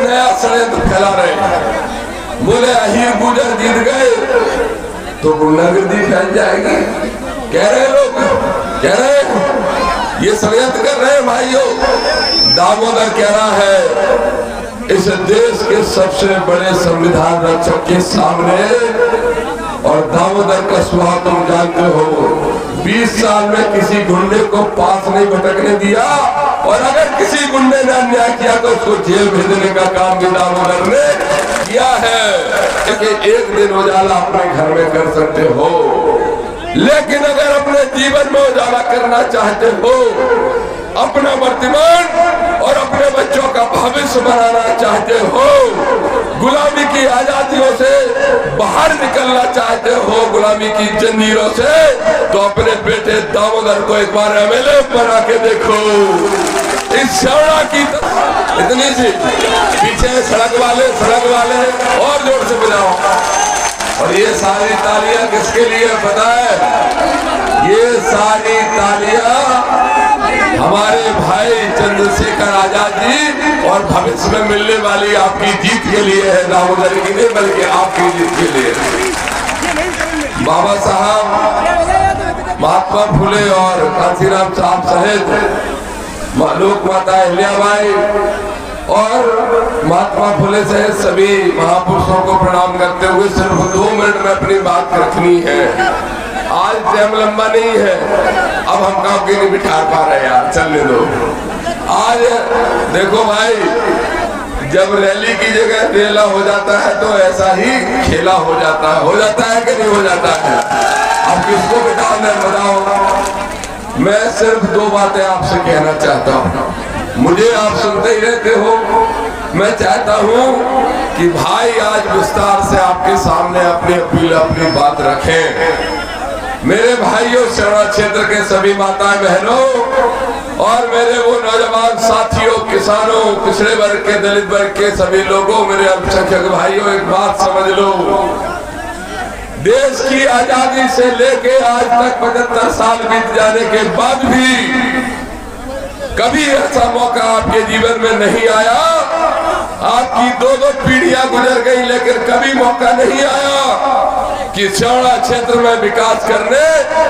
नया षड्यंत्र फैला रहे हैं। बोले अहीर गुजर जीत गए तो गुंडागर्दी फैल जाएगी, कह रहे लोग, कह रहे ये षड्यंत्र कर रहे हैं भाइयों। दामोदर कह रहा है इस देश के सबसे बड़े संविधान रक्षक के सामने, और दामोदर का स्वभाव तुम जानते हो, 20 साल में किसी गुंडे को पास नहीं भटकने दिया, और अगर किसी गुंडे ने अन्याय किया तो उसको जेल भेजने का काम भी दामोदर ने किया है। क्योंकि एक दिन उजाला अपने घर में कर सकते हो, लेकिन अगर अपने जीवन में उजाला करना चाहते हो, अपना वर्तमान और अपने बच्चों का भविष्य बनाना चाहते हो, गुलामी की आजादियों से बाहर निकलना चाहते हो, गुलामी की जंजीरों से, तो अपने बेटे दामोदर को एक बार एमएलए बना के देखो। इस श्यावड़ा की इतनी सी पीछे सड़क वाले और जोर से बजाओ। और ये सारी तालियां किसके लिए पता है? ये सारी तालियां हमारे भाई चंद्रशेखर आजाद जी और भविष्य में मिलने वाली आपकी जीत के लिए है, दामोदर की नहीं बल्कि आपकी जीत के लिए। बाबा साहब, महात्मा फुले और कांशीराम साहब सहित लोक माता अहिल्याबाई और महात्मा फुले सहित सभी महापुरुषों को प्रणाम करते हुए सिर्फ 2 मिनट में अपनी बात रखनी है। आज टाइम लंबा नहीं है, अब हम काम के नहीं बिठा पा रहे यार, चलने दो। आज देखो भाई, जब रैली की जगह रेला हो जाता है तो ऐसा ही खेला हो जाता है कि नहीं हो जाता है? अब किसको बिठाना है बताओ? मैं सिर्फ 2 बातें आपसे कहना चाहता हूँ, मुझे आप सुनते ही रहते हो। मैं चाहता हूँ कि भाई आज विस्तार से आपके सामने अपनी अपील, अपनी बात रखें। मेरे भाइयों, श्यावड़ा क्षेत्र के सभी माताएं बहनों और मेरे वो नौजवान साथियों, किसानों, पिछड़े वर्ग के, दलित वर्ग के सभी लोगों, मेरे अल्पसंख्यक भाइयों, एक बात समझ लो, देश की आजादी से लेके आज तक 75 साल बीत जाने के बाद भी कभी ऐसा मौका आपके जीवन में नहीं आया। आपकी 2 पीढ़ियां गुजर गई, लेकिन कभी मौका नहीं आया कि श्यावड़ा क्षेत्र में विकास करने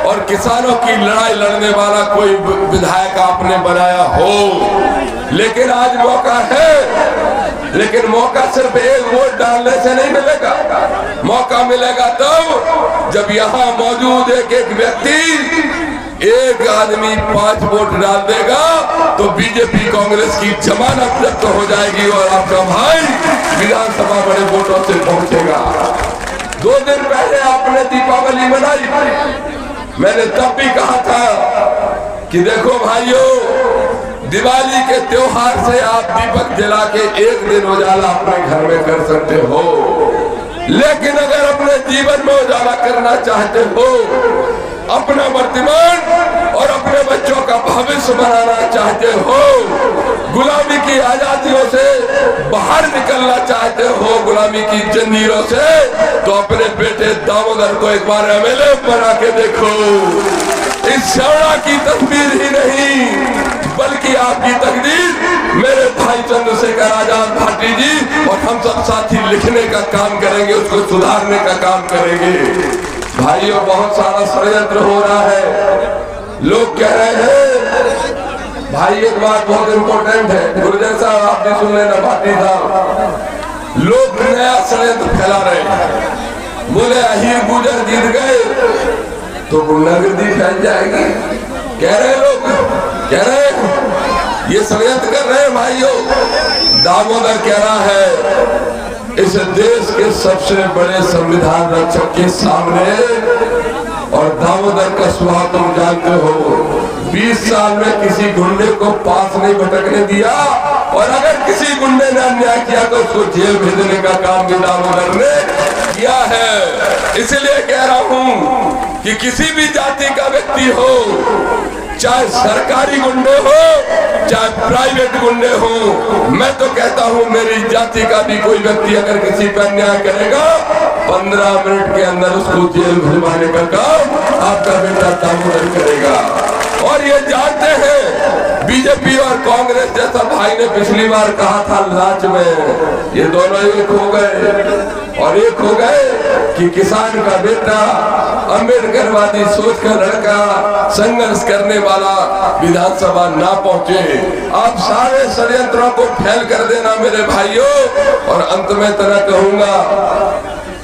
और किसानों की लड़ाई लड़ने वाला कोई विधायक आपने बनाया हो। लेकिन आज मौका है, लेकिन मौका सिर्फ एक वोट डालने से नहीं मिलेगा। मौका मिलेगा तब जब यहाँ मौजूद एक व्यक्ति, एक आदमी 5 वोट डाल देगा तो बीजेपी कांग्रेस की जमानत जब्त हो जाएगी और आपका भाई विधानसभा बड़े वोटों से पहुंचेगा। 2 दिन पहले आपने दीपावली मनाई, मैंने तब भी कहा था कि देखो भाइयों, दिवाली के त्योहार से आप दीपक जला के एक दिन उजाला अपने घर में कर सकते हो, लेकिन अगर अपने जीवन में उजाला करना चाहते हो, अपना वर्तमान और अपने बच्चों का भविष्य बनाना चाहते हो, गुलामी की आजादियों से बाहर निकलना चाहते हो, गुलामी की जंजीरों से, तो अपने बेटे दामोदर को एक बार एमएलए बना के देखो। इस श्यावड़ा की तस्वीर ही नहीं बल्कि आपकी तकदीर मेरे भाई चंद्रशेखर आजाद भाटी जी और हम सब साथी लिखने का काम करेंगे, उसको सुधारने का काम करेंगे। भाइयों, बहुत सारा षड्यंत्र हो रहा है। लोग कह रहे हैं, भाई एक बात बहुत इंपॉर्टेंट है, गुरुजन साहब आप भी सुन लेना, भाटी साहब, लोग नया षड्यंत्र फैला रहे हैं। बोले अहीर गुजर जीत गए तो गुंडागर्दी फैल जाएगी, कह रहे लोग, कह रहे ये षड्यंत्र कर रहे हैं भाइयों। दामोदर कह रहा है इस देश के सबसे बड़े संविधान रक्षक के सामने, और दामोदर का स्वभाव तुम जानते हो, 20 साल में किसी गुंडे को पास नहीं भटकने दिया, और अगर किसी गुंडे ने अन्याय किया तो उसको जेल भेजने का काम भी दामोदर ने किया है। इसलिए कह रहा हूं कि किसी भी जाति का व्यक्ति हो, चाहे सरकारी गुंडे हो चाहे प्राइवेट गुंडे हो, मैं तो कहता हूं मेरी जाति का भी कोई व्यक्ति अगर किसी पर अन्याय करेगा 15 मिनट के अंदर उसको जेल भिजवाने का काम आपका बेटा दामोदर करेगा। और ये जानते हैं बीजेपी और कांग्रेस जैसा भाई ने पिछली बार कहा था लाच में, ये दोनों एक हो गए और एक हो गए कि किसान का बेटा, अम्बेडकरवादी सोच का लड़का, संघर्ष करने वाला विधानसभा ना पहुंचे। आप सारे षड्यंत्रों को फैल कर देना मेरे भाइयों। और अंत में तरह कहूंगा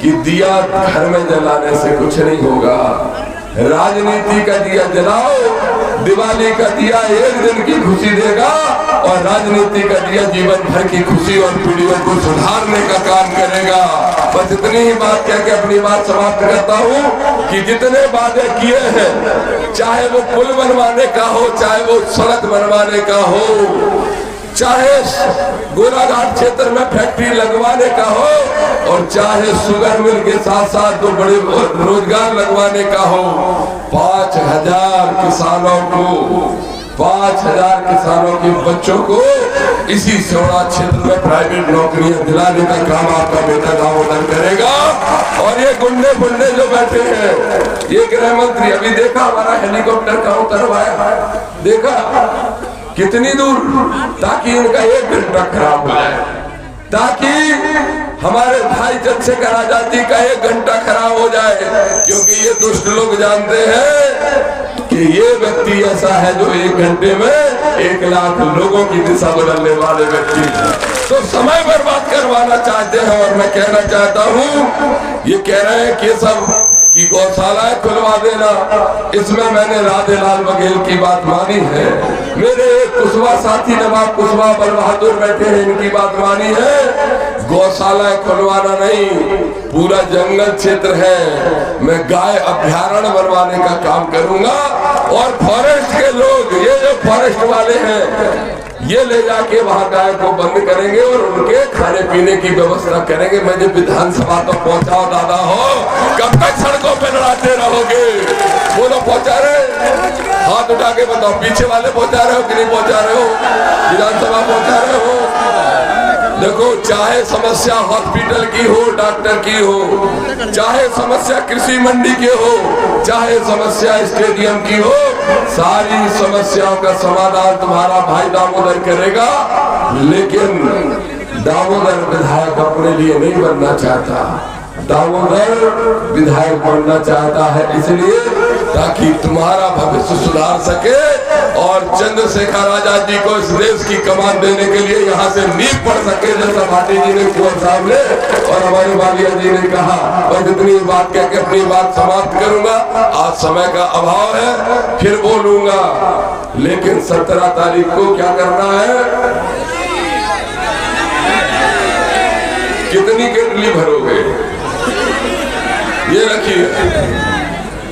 कि दिया घर में जलाने से कुछ नहीं होगा। राजनीति का दिया जलाओ, दिवाली का दिया एक दिन की खुशी देगा और राजनीति का दिया जीवन भर की खुशी और पीढ़ियों को सुधारने का काम करेगा। बस इतनी ही बात कह के अपनी बात समाप्त करता हूँ कि जितने वादे किए हैं, चाहे वो पुल बनवाने का हो, चाहे वो सड़क बनवाने का हो, चाहे गोलाघाट क्षेत्र में फैक्ट्री लगवाने का हो और चाहे शुगर मिल के साथ साथ दो बड़े रोजगार लगवाने का हो, 5,000 किसानों को, 5,000 किसानों के बच्चों को इसी सोड़ा क्षेत्र में प्राइवेट नौकरियां दिलाने का काम आपका बेटा दामोदर करेगा। और ये गुंडे बुंडे जो बैठे हैं, ये गृह मंत्री अभी देखा हमारा हेलीकॉप्टर का उतरवाया, देखा कितनी दूर, ताकि इनका 1 घंटा खराब हो जाए, ताकि हमारे भाई चंद्रशेखर आजाद जी का 1 घंटा खराब हो जाए। क्योंकि ये दुष्ट लोग जानते हैं कि ये व्यक्ति ऐसा है जो 1 घंटे में 1 लाख लोगों की दिशा बदलने वाले व्यक्ति, तो समय बर्बाद करवाना चाहते हैं। और मैं कहना चाहता हूँ, ये कह रहे हैं कि सब कि गौशालाएं खुलवा देना, इसमें मैंने राधे लाल बघेल की बात मानी है। मेरे एक कुशवाहा साथी नवाब कुशवाहा बल बहादुर बैठे हैं, इनकी बात मानी है। गौशालाएं खुलवाना नहीं, पूरा जंगल क्षेत्र है, मैं गाय अभ्यारण्य बनवाने का काम करूंगा। और फॉरेस्ट के लोग, ये जो फॉरेस्ट वाले हैं, ये ले जाके वहां गाय को बंद करेंगे और उनके खाने पीने की व्यवस्था करेंगे। मैं जब विधानसभा तो पहुंचाओ दादा हो, कब तक सड़कों पे लड़ाते रहोगे? बोलो पहुंचा रहे? हाथ उठा के बताओ, पीछे वाले पहुंचा रहे हो कि नहीं पहुंचा रहे हो? विधानसभा पहुंचा रहे हो? देखो, चाहे समस्या हॉस्पिटल की हो, डॉक्टर की हो, चाहे समस्या कृषि मंडी की हो, चाहे समस्या स्टेडियम की हो, सारी समस्याओं का समाधान तुम्हारा भाई दामोदर करेगा। लेकिन दामोदर विधायक अपने लिए नहीं बनना चाहता, दामोदर विधायक बनना चाहता है इसलिए ताकि तुम्हारा भविष्य सुधार सके और चंद्रशेखर आजाद जी को इस देश की कमान देने के लिए यहाँ से नींव पड़ सके, जैसा भाटी जी ने कुंवर साहब ने और हमारे वालिया जी ने कहा। और इतनी बात कह के अपनी बात समाप्त करूंगा, आज समय का अभाव है, फिर बोलूंगा। लेकिन 17 तारीख को क्या करना है? कितनी केटली भरोगे? ये रखिए,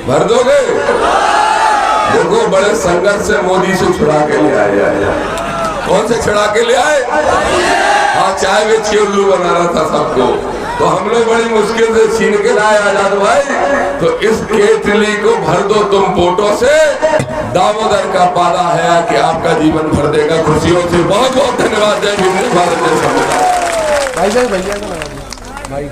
भर दोगे? देखो, बड़े संघर्ष से मोदी से छुड़ा के ले आए। कौन से छुड़ा के ले आए? हाँ, चाय बेच के उल्लू बना रहा था सबको, तो हम लोग बड़ी मुश्किल से छीन के लाए आजाद भाई। तो इस केतली को भर दो तुम वोटों से, दामोदर का वादा है कि आपका जीवन भर देगा खुशियों से। बहुत बहुत धन्यवाद। जय हिंद, भारत जय संविधान। भाई